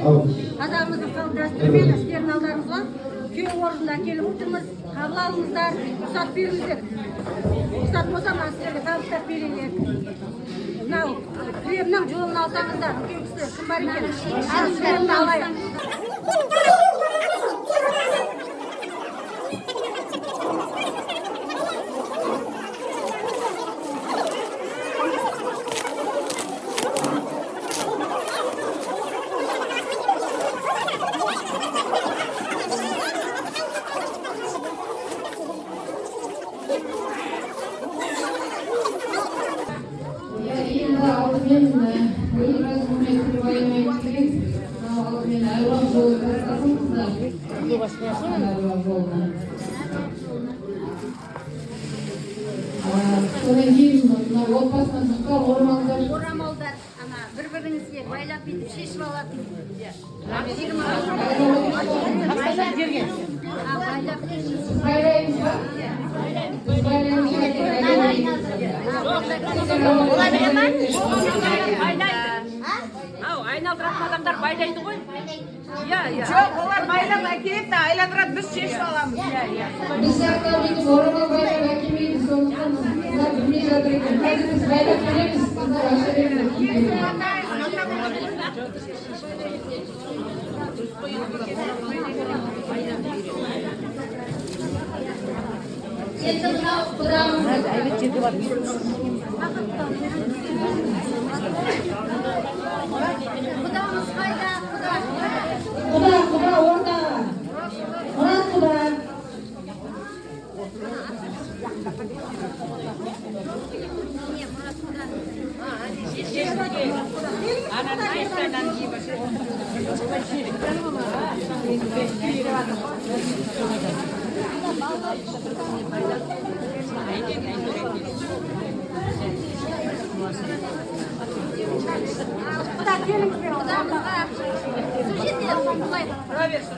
қазағымыздың салт дәстүрімен істерін алдарыңызға күйеу орнында әкеліп отырмыз. қабыл алыңыздар, рұқсат беріңіздер. Рұқсат болса мына сіздерге табыстап берейік. Мынау кремнің жолын алсаңыздар, үлкен кісілер кім бар екен? Кремді алайық. Орамалдар, бір-біріңізге байлап бүйтіп шешіп алатын. Айналдыратын адамдар байлайды ғой. Жоқ, олар байлап әкеліп та айландырады, біз шешіп аламыз. Біз сияқты бүйтіп орамал байлап әкелмейміз, сондықтан қыздар білмей жатыр екен. Қазір біз байлап береміз, қыздар аша береміз. Құдамыз қайда? Құда ортаға. Мұрат құда. Құда келіңіздер. Құдамызға су жетеді. Бұлай. Тұра берсін.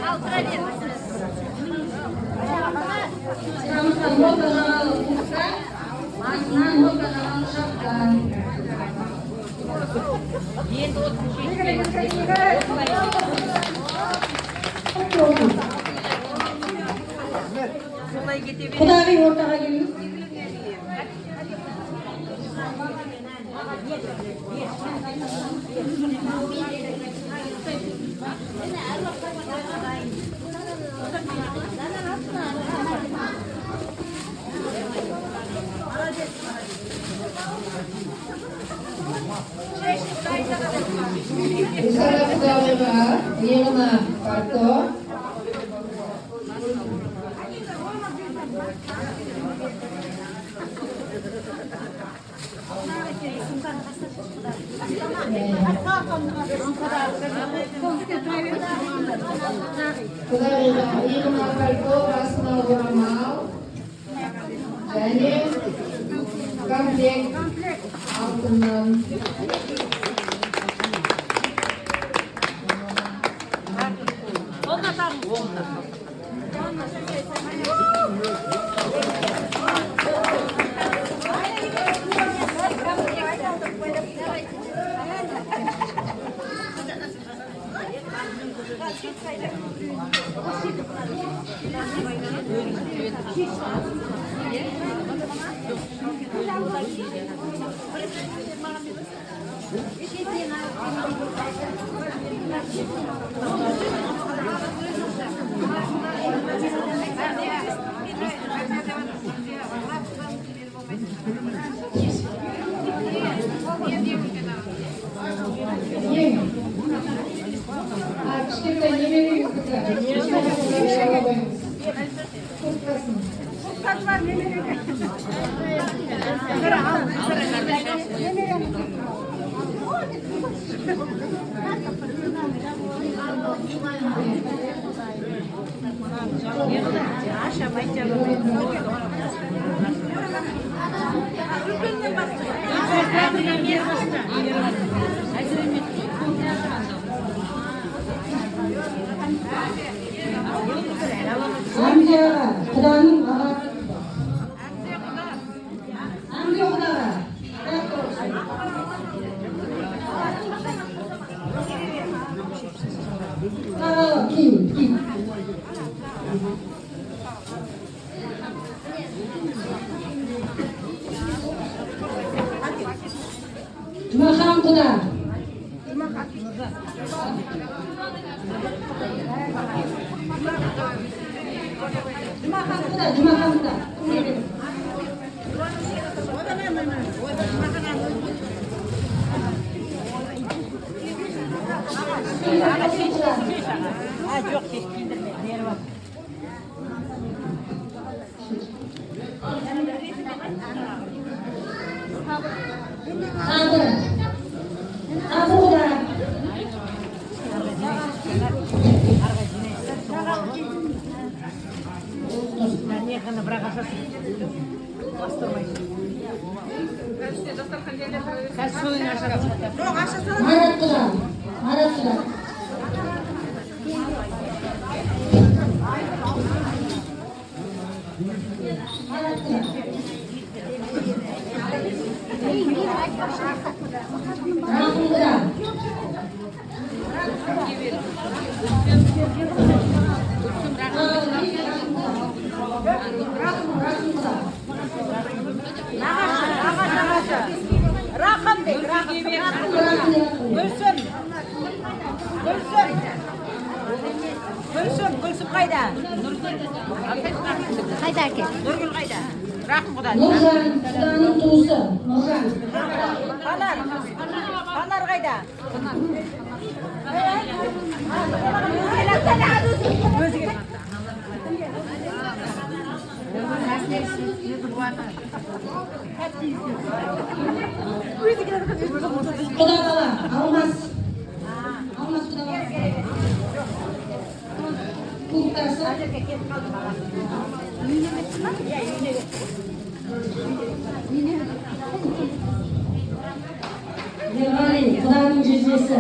Ал, тұра беріңіз. Құдамызға молда жағалы қуса, басынан молда жағалы шапқа. Құдағи ортаға келіңіз. Besar Kudağı'na, yanına karto. Kudağı'na, yanına karto, basına oramal. Және комплект алтыннан. Кішкентай немереңіздікі. Құттасы бар немереге. Амзияға, құданың аға. Амзия құдаға. Жұмахан құда. Жұмахан құда. Жоқ, кешкендірме, беріп ал. Сабыр. Сабыр құда. Неханы бірақ ашасың. Бастырмайсың. Қазір суын ашасың. Марат құда. Марат құда. Марат құда. Рахым құда. Рахым дейік, рахым. Гүлсім. Гүлсім қайда? Қайда әке? Нұргүл қайда? Рахым құда. Нұржан құданың туысы. Нұржан. Анар қайда? Құда бала. Алмас. Алмас құда бала. Туыстасы. Ерғали құданың жездесі.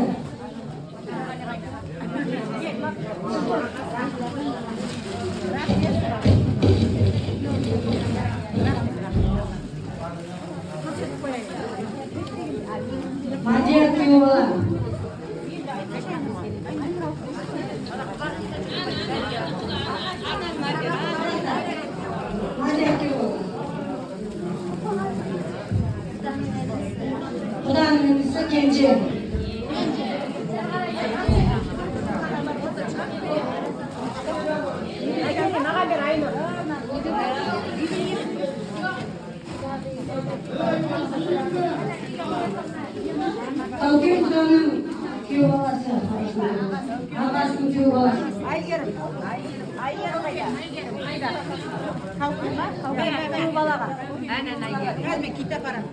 Мадия күйеу бала. Мадия күйеу бала. Құданың інісі Кенже. Таукен құданың күйеу баласы. Ағасының күйеу баласы. Айгерім қайда? Күйеу балаға. Қазір мен кит апарам.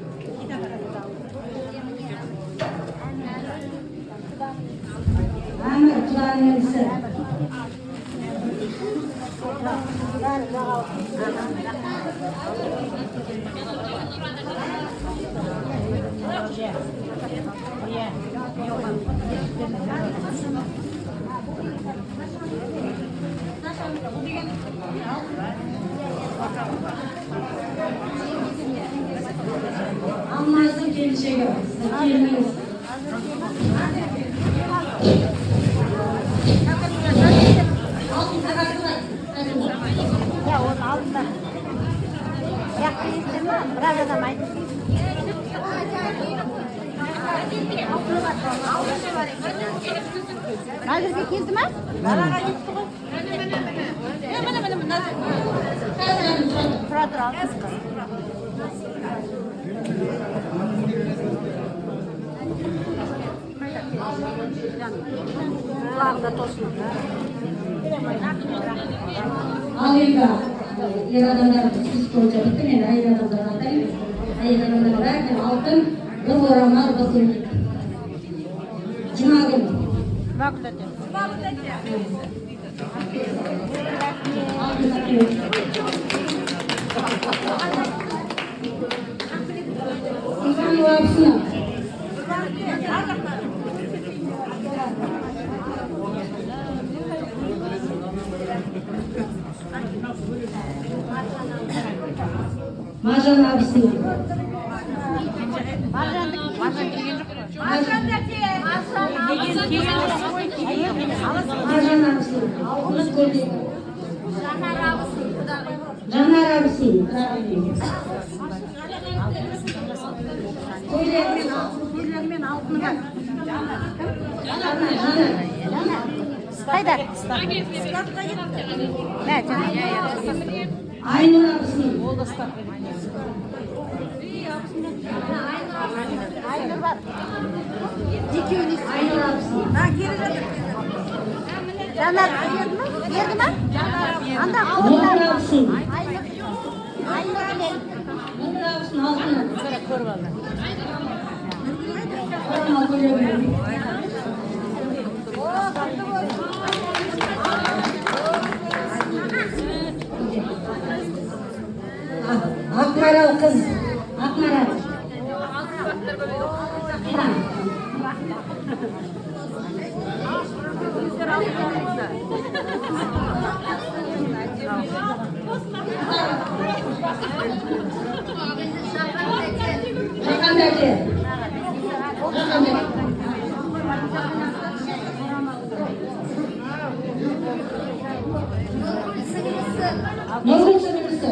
Әмір құданың інісі. Алмаздың келіншегі. Келініңіз. Алтын сағатында. Я оны алдында. Яқты естіме, біраз адам айтты. Назірге келді ма? Балаға кетті ғой. Тұра тұра алды. Құлағында тосын. Ал енді ер адамдар список бойынша бітті. Мен әйел адамдарға атаймын. Әйел адамдарға бәріне алтын, бір орамал, бір көйлек. Жұмагүл. Алтын сақиев. Иванова Абсына. Маржан Абсына. Маржан Абсына. Алтын көйлек. Жанар Абсына. Көйлек мен алтын көйлек. Қайда? Айнұр абысын. Айнұр бар. Екеуіне Айнұр абысын. Жанар берді ма? Анда Нұр абысын. Айнұр келеді. Нұр абысын алтын. Көріп алды. Формал көйлегін. Ақмарал қыз. Ақмарал. Жақан бәке. Жақан бәке. Нұргүл сіңлісі.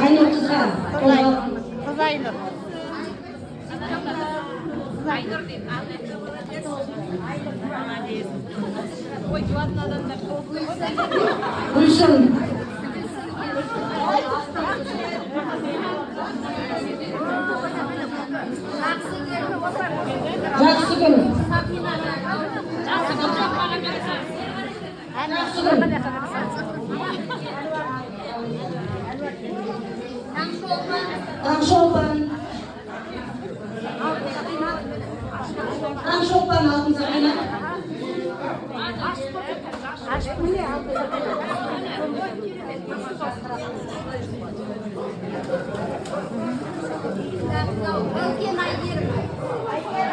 Айнұр қызға. Қыз Айнұр. Гүлсім. Жақсыгүл. Таңшолпан. Таңшолпан алтын сақина.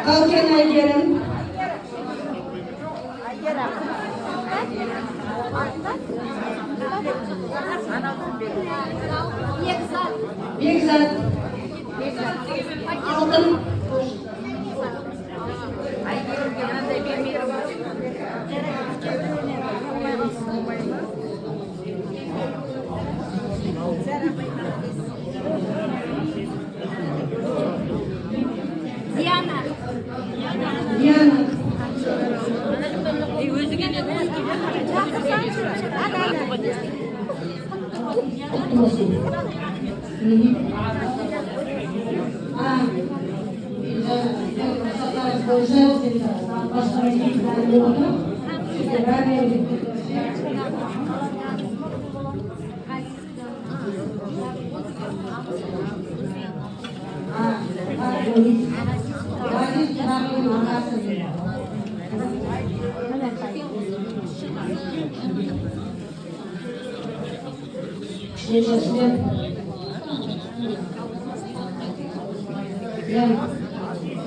Қалкен Айгерім. Бекзат. Алтын. Диана. Диана.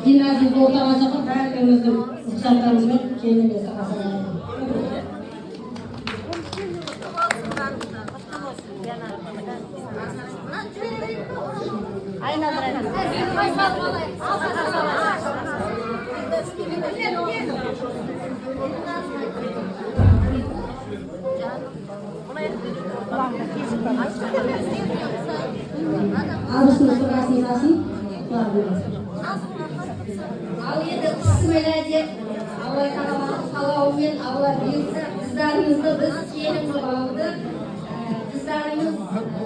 Гимназия ортаға жақын бәріміздің ұқсаттарымызбен келінбесі қасырады. Абысының сұрасын жасын құлар болады. Ал енді бісміллә деп Алла тағаланың қалауымен Алла бұйырса қыздарымызды біз келін қылып алдық. Қыздарымыз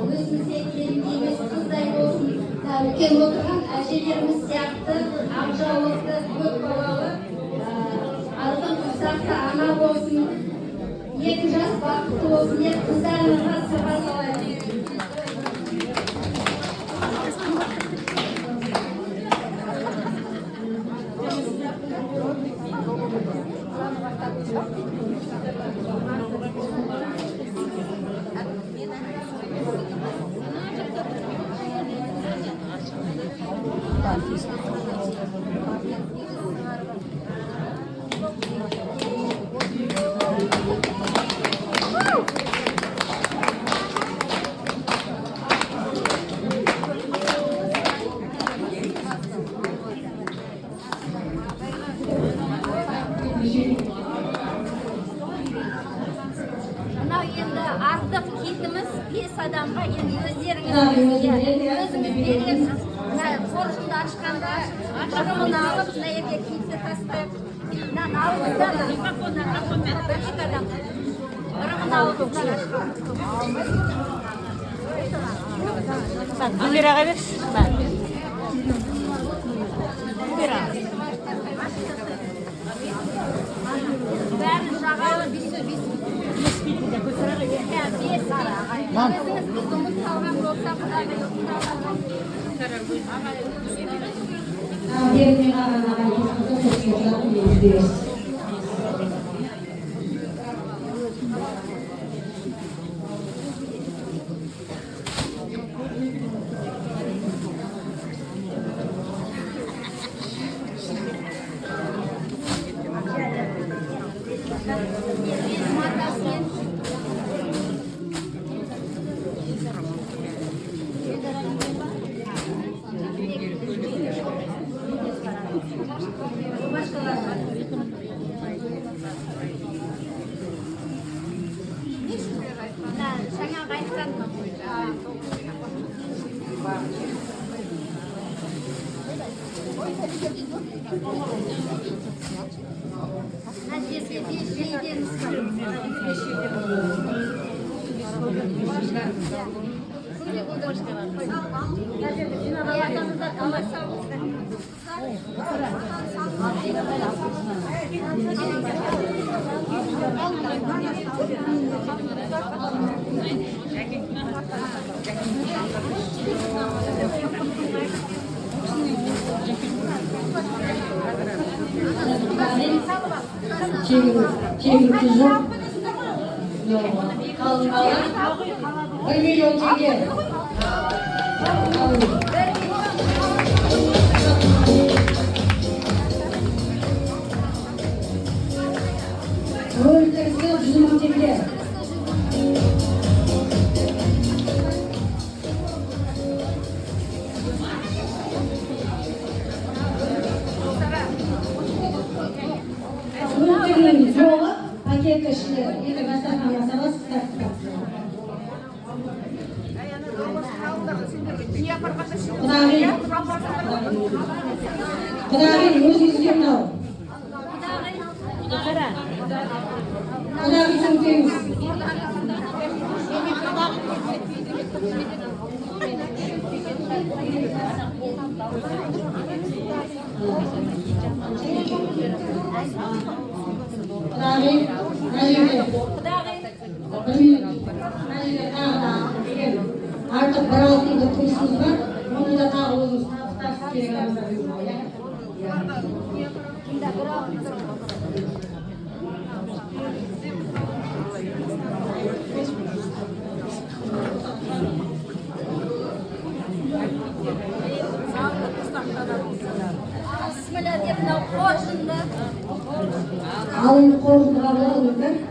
өзімізде келіндей емес қыздай болсын. Үлкен отырған әжелеріміз сияқты ақжаулықты көп балалы алтын құрсақты ана болсын. Екі жас бақытты болсын деп қыздарымызға сырға салайық. адамға енді Құдағи өзі өздеріңіз береді, иә? өзіңіз бересіз. Қоржынды ашқанда ырымын алып мына жерге киітті тастайық. Мынаны алыңыздар. Бір-екі адам. Ырымын алыңыздар ашқан. Гүлбираға берші. Гүлбира. Бәрін жағалы бес. Өзіңіз біз ұмыт қалған болса құдағи Бермей қалған ағайымызға көпке жақын береміз. жаңағы айтқан мына жерге 5 жейдеміз Çevir tuzu. Kalın kalın. 1 milyon tenge. Roller'si 100 milyon tenge. Roller'in yolu paket taşıyor. Bir de masal startta. Құдағи өзіңізге мынау. Құдағи сөмкеңіз. Құдағи мына жерде. Artık bir altında kursumuz var. Onu da daha uzun tutarsa gerekenler var. Bismillah deb mынау қоржынды Alın korkunuzu alın.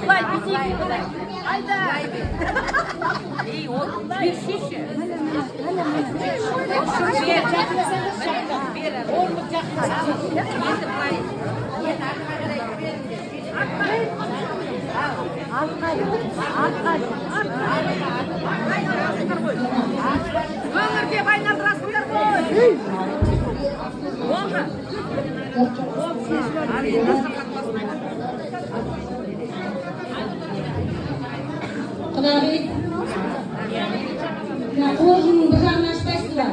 Былай, айда. Ей, ол bir şişe. Oğlum Ömürde bayналдырасыңдар ғой. Болды. Құдағи. Қоржынның бір жағын ашпайсыздар.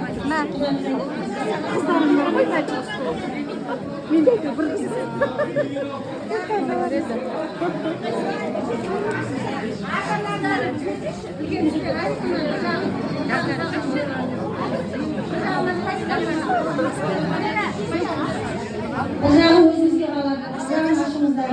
Bir жағы өзіңізге қалады. Bir жағын ашыңыздар.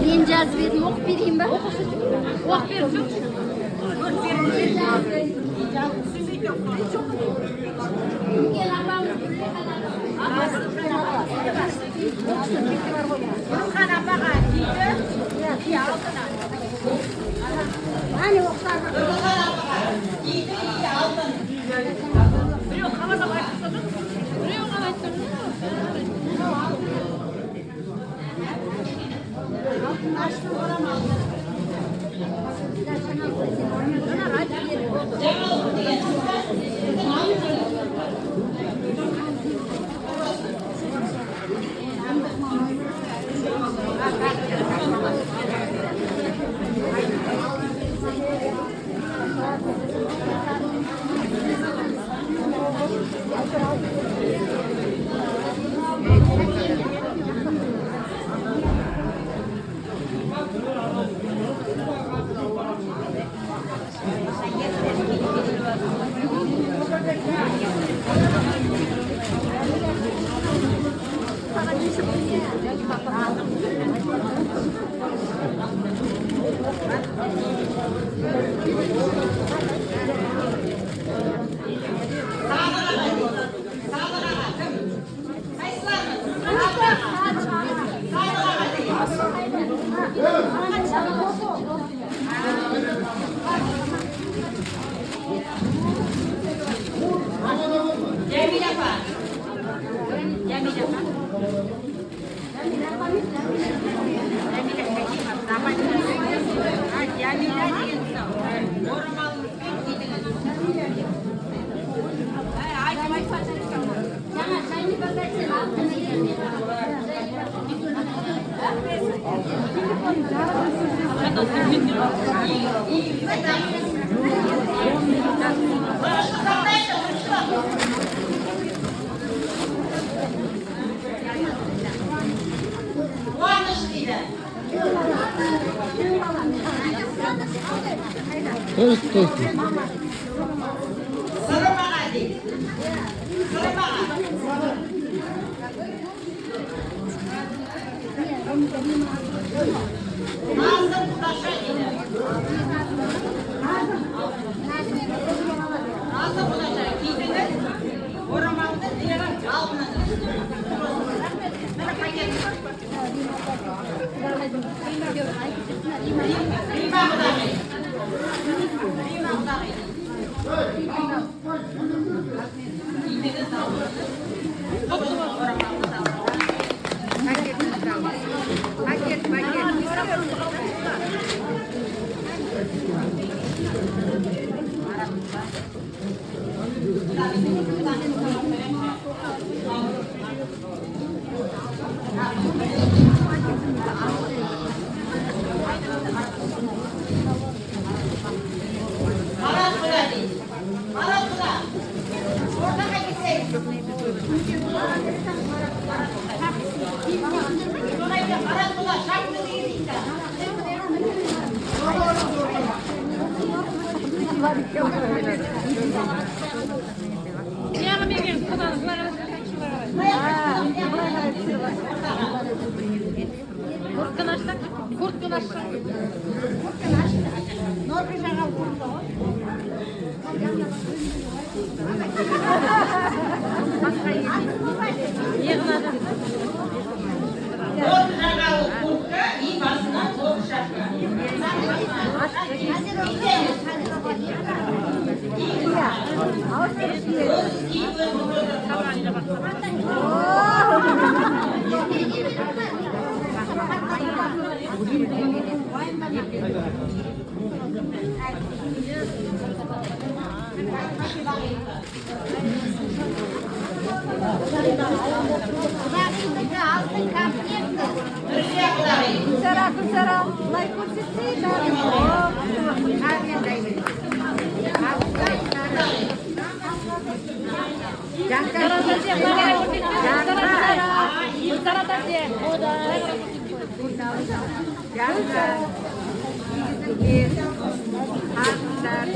Ben caz verdim, ok vereyim bak. Ok verdim. Gel ablamız buraya kadar. Hani oklar. Tost, tost. Sarı bagadi. Sarı bagadi.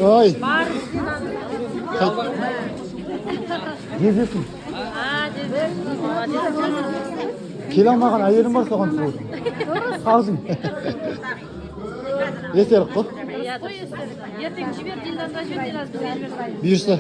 Ой. Жезесің. Келе алмаған әйелім бар соған тұр. Қалжың. Есерік қой. Ертең жібер Дилданға жібер. Бұйырса.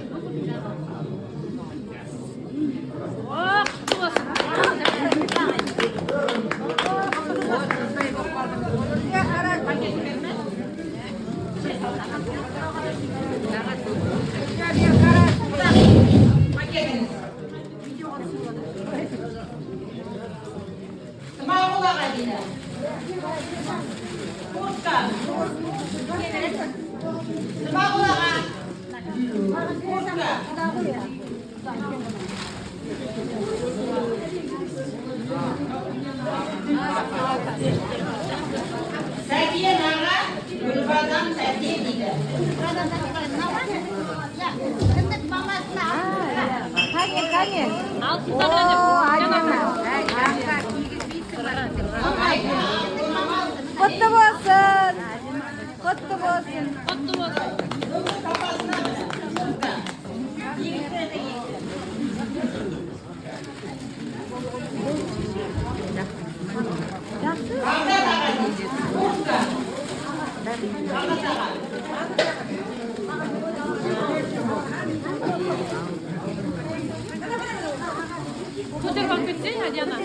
Сәбие наға Гүлбадан Сәбие дейді. Құтты болсын. Құтты болсын. Көтеріп алып кетсең, Адиана.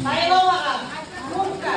Сайлау аға, Мурка.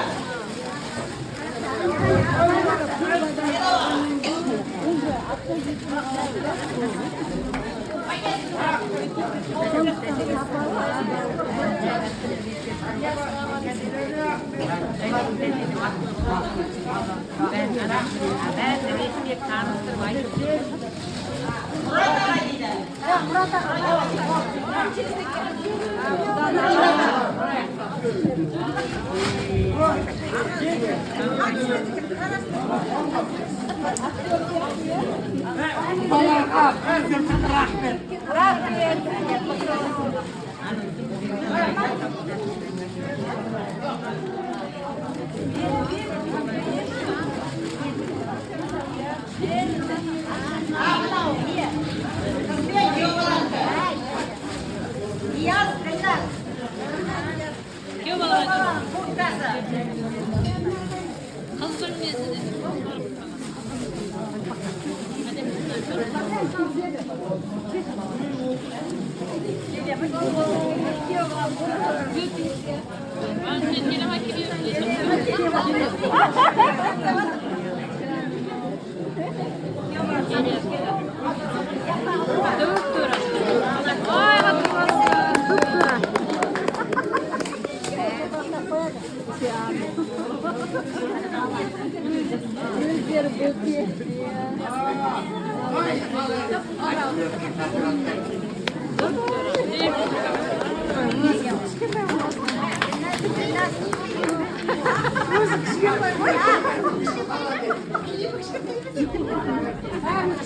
Rahmet.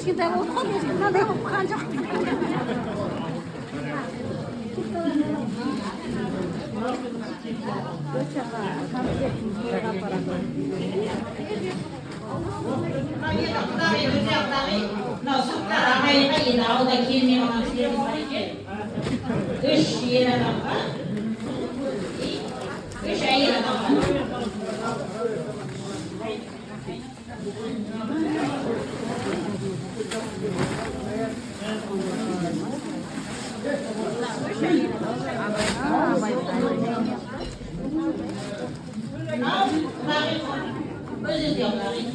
кішкентай болып қалды, мынандай болып қалған жоқ. Mынау сыртта ағайынға енді ауылда келмей қалған кісілеріміз бар екен. 3 ер адамға, 3 әйел адамға. Өзі де ағайын.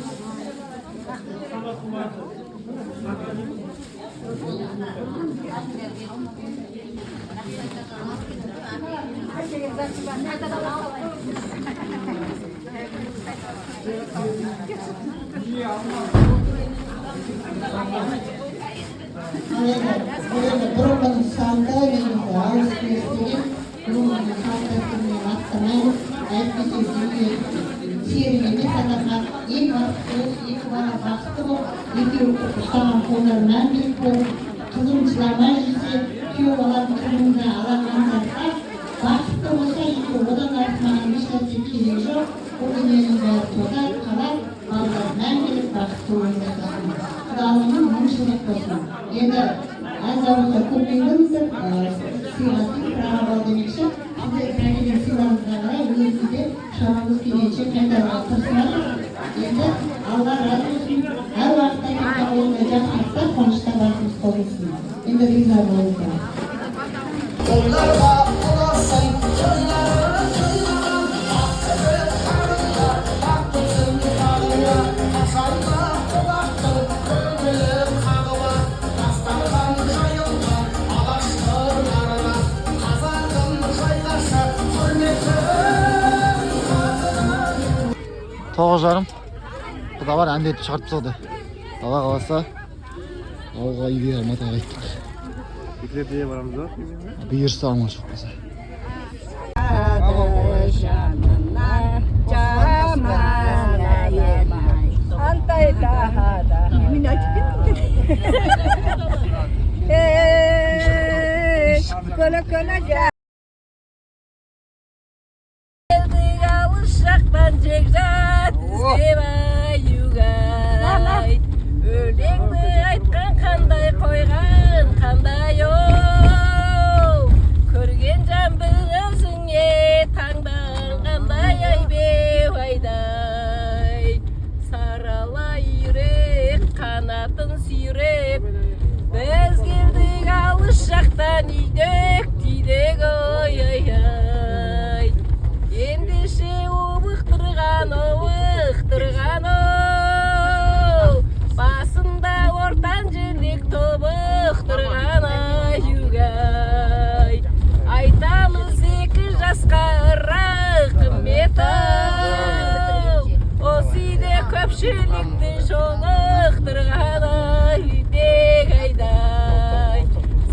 бұрынғы санда негізі алыс естеген бұрынғы салтатымен аттанайын әйтпесе серік емес адамға ең бақытты екі бала бақытты болып екеуі ұстаған қолдары мәңгілік болып қызым жыламай жүрсе күйеу баланың қызыңды алаңғандарға бақытты болса екеуі одан артық маған ешнәрсе керек жоқ бұл дүниенің бәрі тота қалар балалар мәңгілік бақытты өмір сүрсін құдалығының мың жылдық болсын енді аз да болса көмегіңіздер сыйласын права демекші сіздер кәдімгі сыйларыңызға қарай өзіміз де шамамыз келгенше қайтаруға тырысамыз енді алла разы болсын әр уақытта денсаулығыңызды жақсартса қуанышта басымыз қосылсын енді риза болыңыздар Тоғыз жарым. Құда бар әндетіп шығарып тастады. Алла қаласа ауылға үйге Алматыға қайттық. Екілерде барамыз ба? Бұйырса алма жоқ болса. Жақтан жекжат іздеп аюғай өлеңді айтқан қандай қойған қандай оу көрген жан бір өзіңе таңданғандай айбеу айдай сарала үйрек қанатын сүйреп біз келдік алыс жақтан үйдек түйдек ой ой ой ендеше ұбықтырған басында ортан жүрек тобықтырған аюғай айтамыз екі жасқа рақмет осы үйде көпшілікті жолықтырған үйдек айдай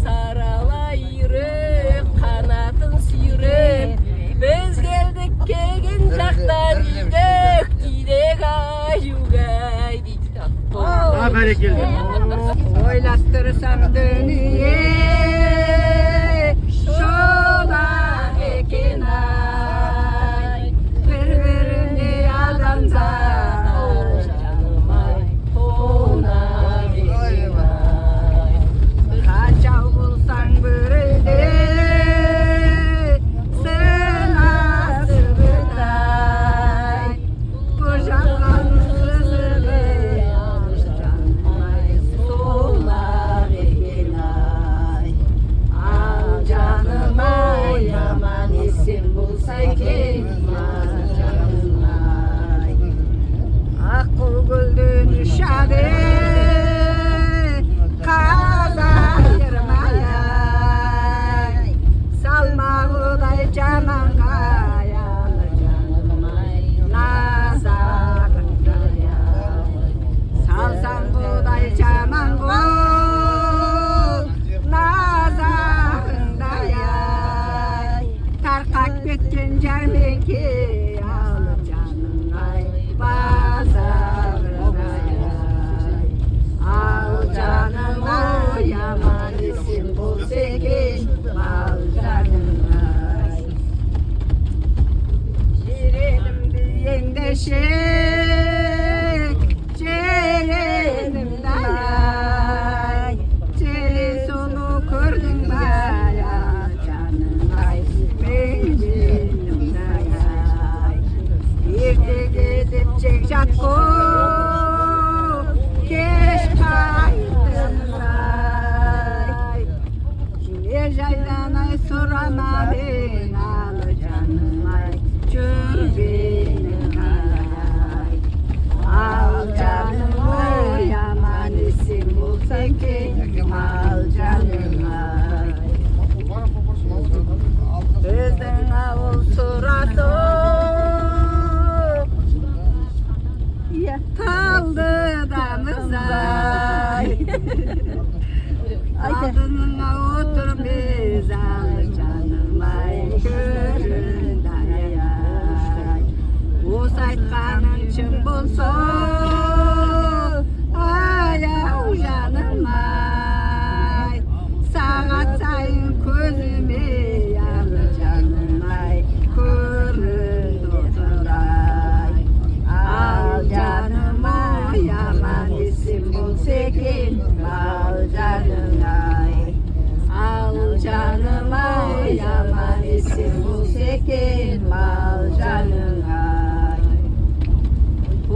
сарала үйрек қанатын сүйреп біз келдік келген жақтан үйдек түйдек аюғай дейді. Бәрекелді. Ойластырсам дүние шолақ екен ай aldıdanızay. Aldınına otur mezar canım ay görün dayay. Oz aytkaның çın bolsa ayaw canım ay. Saat sayın közüme yanı canım ay görün doturay. Al canım ay yaman isim bolsa ekin al canım ay. Al canım ay yaman isim bolsa ekin al canım ay.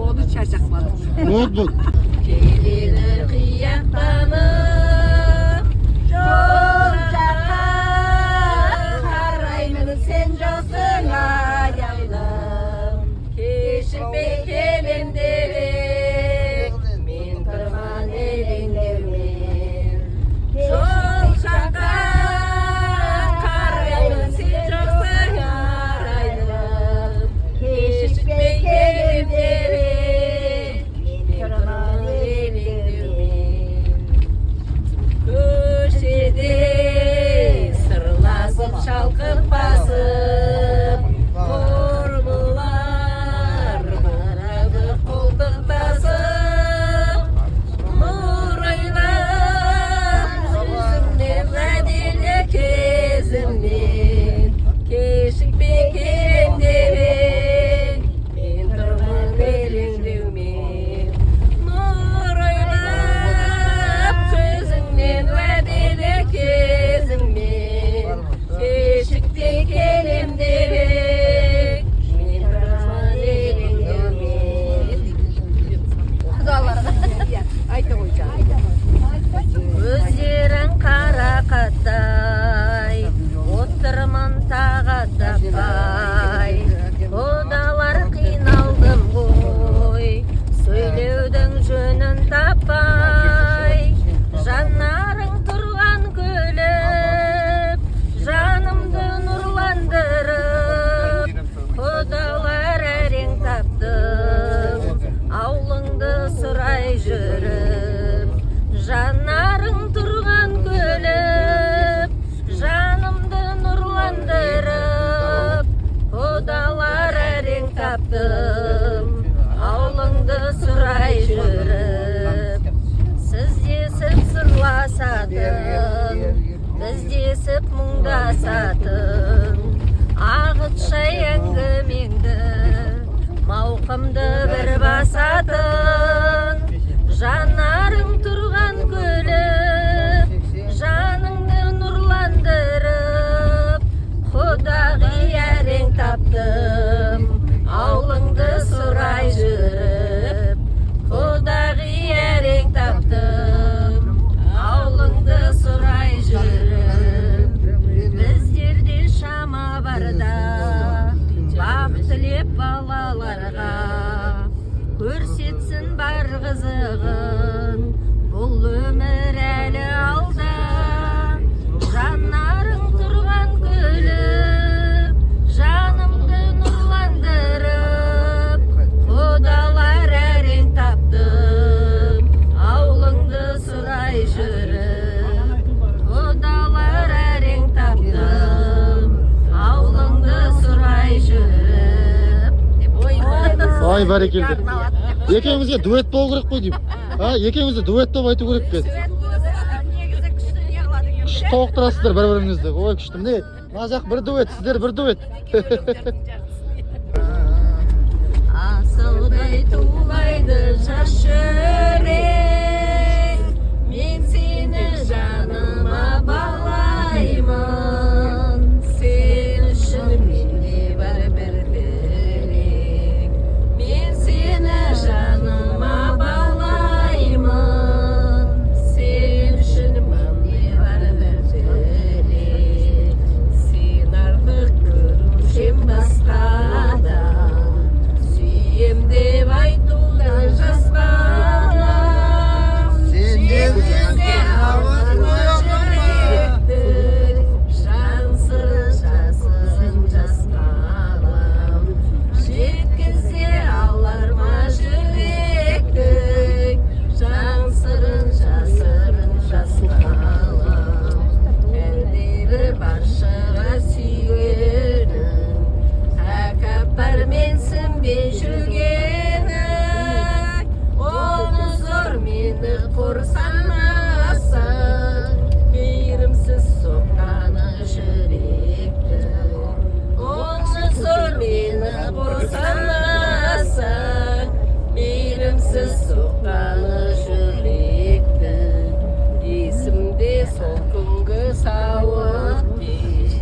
Oldu çarşakmalı. Oldu. Gelir kıyaktanım Jol жаққа қараймын сен жоқсың аяулым Кешікпей келем деп мен тұрған елеңдермен Жол жаққа қараймын сен жоқсың аяулым Кешікпей келем деп Köşede sırlasıp şalkıp basıp Kormular bıradı koltuktasıp Nur aylar yüzümden vadeli kezimden Keşikpey kelem deben men turman elingdeumen Nur aylar gözünden vadeli kezimden Keşikpey kelem deben men turman elingdeumen Ayta koyacağım. Көздерің қарақаттай, отырмын тағы таппай. Құдалар қиналдым ғой, сөйлеудің жөнін таппай. Жанарың тұрған күліп, жанымды нұрландырып. Құдалар әрең таптым, аулыңды сұрай жүріп. Жанарың тұрған күліп, жанымды нұрландырып. Құдалар әрең таптым, аулыңды сұрай жүріп. Сіздесіп сырласатын, біздесіп мұңдасатын. Ағытшай әңгімеңді, мауқымды бір басатын. Жанарың тұрған күліп, жаныңды нұрландырып. Құдағи әрең таптым, аулыңды сұрай жүріп. Құдағи әрең таптым, аулыңды сұрай жүріп. Біздерде шама барда, бақ тілеп балаларға. Көрсетсін бар қызығын, бұл өмір әлі алда. Жанарың тұрған күліп, жанымды нұрландырып. Құдалар әрең таптым, аулыңды сұрай жүріп. Құдалар әрең таптым, аулыңды сұрай жүріп. Ай, бәрекелді. Екеумізге дуэт болу керек қой деймін. Екеумізді дуэт деп айту керек пе? Күшті толықтырасыздар бір-біріңізді. Ой, күшті. Міне, мына жақ бір дуэт, сіздер бір дуэт. Асылдай тулайды жас жүрек, мен сені жаныма балаймын. Сен үшін менде бар бір білек, мен сені жаныма балаймын. Сен үшін менде бар бір білек, сен артық көрушем басқадан. Сүйем деп айтудан жасқа соққаны жүректі есімде сол күнгі сауық кеш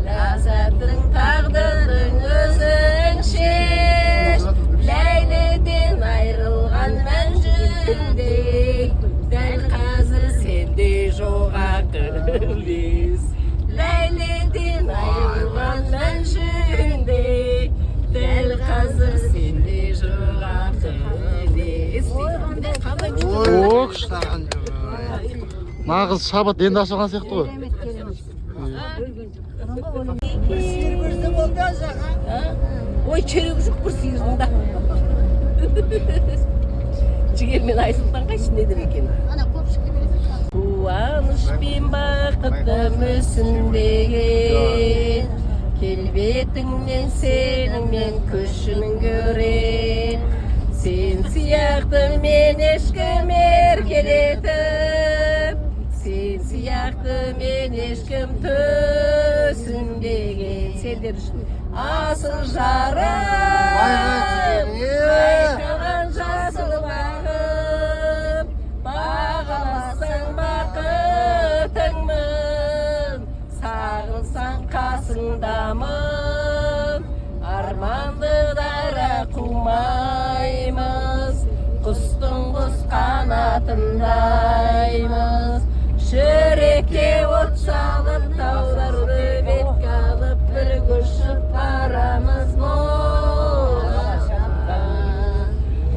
ләззатын тағдырдың өзіңше ләйліден айрылған мәнжүндей дәл қазір сенде жоқ ақылбес ләйліден айрылған мәнжүндей дәл қазір сенде жоқ ақылбес. О, күшті. Нағыз шабыт енді ашылған сияқты ғой. Ой, черегі жоқ бір сиырдың да. Жігер мен Айсұлтан қайсы недер екен? Қуаныш пен бақытты мүсіндеген келбетіңнен сеніңмен күшін көрем. Сен сияқты мен ешкім еркелетіп, сен сияқты мен ешкім төсінбеген. Сендер үшін асыл жарым, жайқалған жасыл бағым, бағаласаң бақытыңмын, сағынсаң қасыңдамын, арманды дара қумаймыз, құстың құс қанатындаймыз. Жүрекке от салып, тауларды бетке алып, бір көшіп барамыз болашаққа.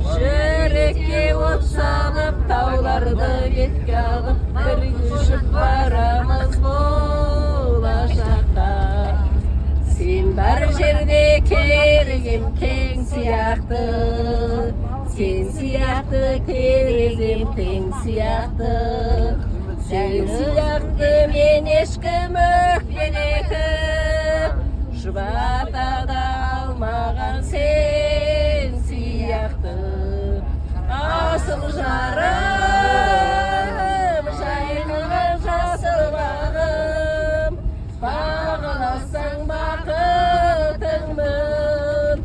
Жүрекке от салып, тауларды бетке алып, бір көшіп барамыз болашаққа. Сен бар жерде керегем тең сияқты, сен сияқты терезем тең сияқты. Сен сияқты мен ешкім өкпелетіп, жұбата да алмаған сен сияқты. Асыл жарым, жайқалған жасыл бағым, бағаласаң бақытыңмын,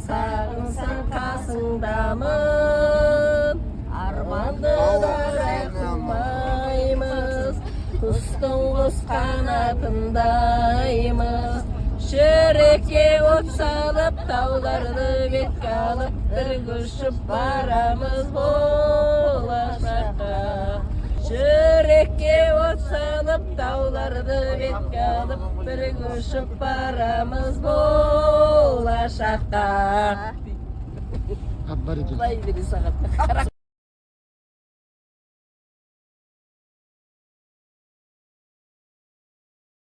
сағынсаң қасыңдамын, арманды дара қумаймыз, құстың құс қанатындаймыз. Жүрекке от салып, тауларды бетке алып, бір көшіп барамыз болашаққа. Жүрекке от салып, тауларды бетке алып, бір көшіп барамыз болашаққа. Аббар екен. Құдай бере саған.